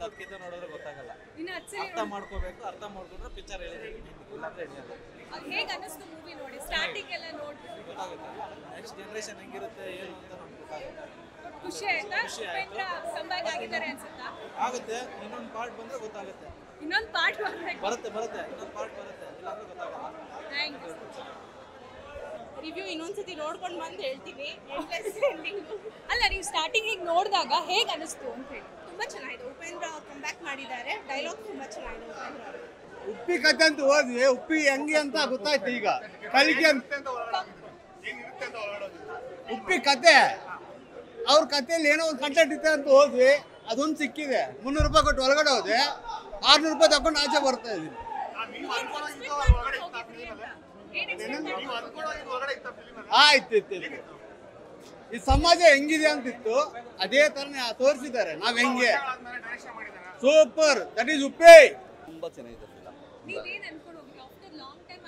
10 ನೋಡಿದ್ರೆ ಗೊತ್ತಾಗಲ್ಲ. ಇನ್ನು 10 ಸಲ ಅರ್ಥ ಮಾಡ್ಕೋಬೇಕು, ಅರ್ಥ ಮಾಡ್ಕೊಂಡ್ರೆ ಪಿಕ್ಚರ್ ಇಲ್ಲಾಂದ್ರೆ ಹಿಡಿಯಲ್ಲ. ಹೇಗೆ ಅನ್ನಿಸ್ತು ಮೂವಿ ನೋಡಿ? ಸ್ಟಾರ್ಟಿಂಗ್ ಎಲ್ಲ ನೋಡಿ ಗೊತ್ತಾಗುತ್ತೆ, ನೆಕ್ಸ್ಟ್ ಜನರೇಷನ್ ಹೆಂಗಿರುತ್ತೆ ಏನು ಅಂತ ನಮ್ಗೆ ಗೊತ್ತಾಗುತ್ತೆ. ಖುಷಿ ಆಯ್ತಾ? ಉಪೇಂದ್ರ ಕಂಬ್ಯಾಕ್ ಆಗಿದ್ದಾರೆ ಅನ್ಸುತ್ತಾ? ಆಗುತ್ತೆ, ಇನ್ನೊಂದು ಪಾರ್ಟ್ ಬಂದ್ರೆ ಗೊತ್ತಾಗುತ್ತೆ. ಇನ್ನೊಂದು ಪಾರ್ಟ್ ಬರುತ್ತೆ ಇನ್ನೊಂದು ಪಾರ್ಟ್ ಬರುತ್ತೆ, ಇಲ್ಲಾಂದ್ರೆ ಗೊತ್ತಾಗಲ್ಲ. Thank you. ರಿವ್ಯೂ ಇನ್ನೊಂದ್ಸತಿ ನೋಡ್ಕೊಂಡು ಬಂದು ಹೇಳ್ತೀವಿ. ಅಲ್ಲ, ನೀವು ಸ್ಟಾರ್ಟಿಂಗ್ ಹೀಗೆ ನೋಡಿದಾಗ ಹೇಗೆ ಅನಿಸ್ತು ಅಂತ ಹೇಳಿ? ತುಂಬಾ ಚೆನ್ನಾಗಿದೆ. ಉಪೇಂದ್ರ ಕಂಬ್ಯಾಕ್ ಮಾಡಿದ್ದಾರೆ. ಡೈಲಾಗ್ ತುಂಬಾ ಚೆನ್ನಾಗಿದೆ ಉಪೇಂದ್ರ ಅವರು. ಉಪ್ಪಿ ಕತೆ ಅಂತ ಹೋದ್ವಿ, ಉಪ್ಪಿ ಹೆಂಗೆ ಅಂತ ಗೊತ್ತಾಯ್ತು. ಈಗ ಕಲಿಕೆ ಉಪ್ಪಿ ಕತೆ, ಅವ್ರ ಕಥೆಯಲ್ಲಿ ಏನೋ ಒಂದು ಕಂಟೆಂಟ್ ಇದೆ ಅಂತ ಹೋದ್ವಿ, ಅದೊಂದು ಸಿಕ್ಕಿದೆ. 300 ರೂಪಾಯಿ ಕೊಟ್ಟು ಒಳಗಡೆ ಹೋದೆ, 600 ರೂಪಾಯಿ ತಗೊಂಡು ಆಚೆ ಬರ್ತಾ ಇದೀನಿ. ಆಯ್ತು, ಈ ಸಮಾಜ ಹೆಂಗಿದೆ ಅಂತಿತ್ತು, ಅದೇ ತರ ತೋರಿಸಿದ್ದಾರೆ. ನಾವ್ ಹೆಂಗೆ ಸೂಪರ್, ದಟ್ ಈಸ್ ಉಪ್ಪಿ. ತುಂಬಾ ಚೆನ್ನಾಗಿದೆ ಫಿಲಮ್. ನೀವೇನು ಅನ್ಕೊಂಡು ಹೋಗಿ ಆಫ್ಟರ್ ಲಾಂಗ್ ಟೈಮ್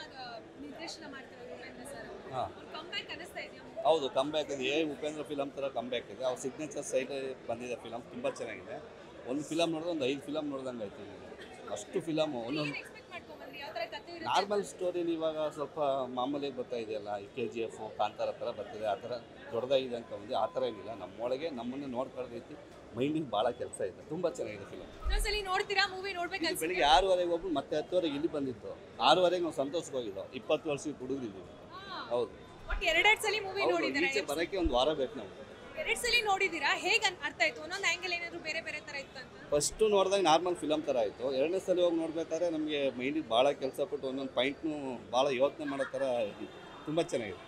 ನಿರ್ದೇಶನ ಮಾಡ್ತಿರೋದು ಉಪೇಂದ್ರ ಸರ್ ಅವರು ಕಂಬ್ಯಾಕ್ ಅನಿಸ್ತಾ ಇದೆಯಾ? ಹೌದು, ಕಂಬ್ಯಾಕ್ ಇದೆ. ಉಪೇಂದ್ರ ಫಿಲಮ್ ಥರ ಕಂಬ್ಯಾಕ್ ಇದೆ. ಅವ್ರ ಸಿಗ್ನೇಚರ್ ಸೈಡ್ ಬಂದಿದೆ ಫಿಲಮ್, ತುಂಬ ಚೆನ್ನಾಗಿದೆ. ಒಂದು ಫಿಲಮ್ ನೋಡಿದ್ರೆ ಒಂದು 5 ಫಿಲಮ್ ನೋಡ್ದಂಗೆ ಆಯ್ತು. ಅಷ್ಟು ಫಿಲಮು ಒಂದೊಂದು ನಾರ್ಮಲ್ ಸ್ಟೋರಿನ ಇವಾಗ ಸ್ವಲ್ಪ ಮಾಮೂಲಿ ಬರ್ತಾ ಇದೆಯಲ್ಲ, ಈ KGF, ಕಾಂತಾರ ಥರ ಬರ್ತಿದೆ. ಆ ಥರ ದೊಡ್ಡದಾಗಿದೆ ಅಂತ ಬಂದು ಆ ಥರ ಏನಿಲ್ಲ. ನಮ್ಮೊಳಗೆ ನಮ್ಮನ್ನೇ ನೋಡ್ಕೊಳ್ಳೋ ರೀತಿ ಮೈಂಡಿಗೆ ಭಾಳ ಕೆಲಸ ಇದೆ. ತುಂಬ ಚೆನ್ನಾಗಿದೆ ಫಿಲಮ್. ಇನ್ನೊಂದ್ಸಲಿ ನೋಡ್ತೀರಾ ಮೂವಿ? ನೋಡ್ಬೇಕು ಬೆಳಿಗ್ಗೆ 6:30 ಹೋಗ್ಬಿಟ್ಟು ಮತ್ತೆ 10:00 ಇಲ್ಲಿ ಬಂದಿತ್ತು. 6:30 ನಾವು ಸಂತೋಷಕ್ಕೆ ಹೋಗಿದ್ದು. 20 ವರ್ಷಕ್ಕೆ ಹುಡುಗರಿದ್ದೀವಿ. ಹೌದು, ಒಟ್ಟು 2 ಸಲ ಮೂವಿ ನೋಡಿದ್ದೀರಾ? ಈಚೆ ಬರೋಕ್ಕೆ ಒಂದು ವಾರ ಬೇಕು ನಾವು. 2 ಸಲ ನೋಡಿದ್ದೀರಾ? ಹೇಗೆ ಅರ್ಥ ಆಯ್ತು? ಒಂದೊಂದು ಆಂಗಲ್ ಏನಾದ್ರು ಬೇರೆ ಬೇರೆ ಥರ ಇತ್ತು ಅಂತ? ಫಸ್ಟು ನೋಡಿದಾಗ ನಾರ್ಮಲ್ ಫಿಲಮ್ ಥರ ಆಯಿತು. 2ನೇ ಸಲ ಹೋಗಿ ನೋಡ್ಬೇಕಾದ್ರೆ ನಮಗೆ ಮೈಂಡಿಗೆ ಭಾಳ ಕೆಲಸ ಪಟ್ಟು ಒಂದೊಂದು ಪಾಯಿಂಟ್ನು ಭಾಳ ಯೋಚನೆ ಮಾಡೋ ಥರ ಇತ್ತು. ತುಂಬ ಚೆನ್ನಾಗಿದೆ.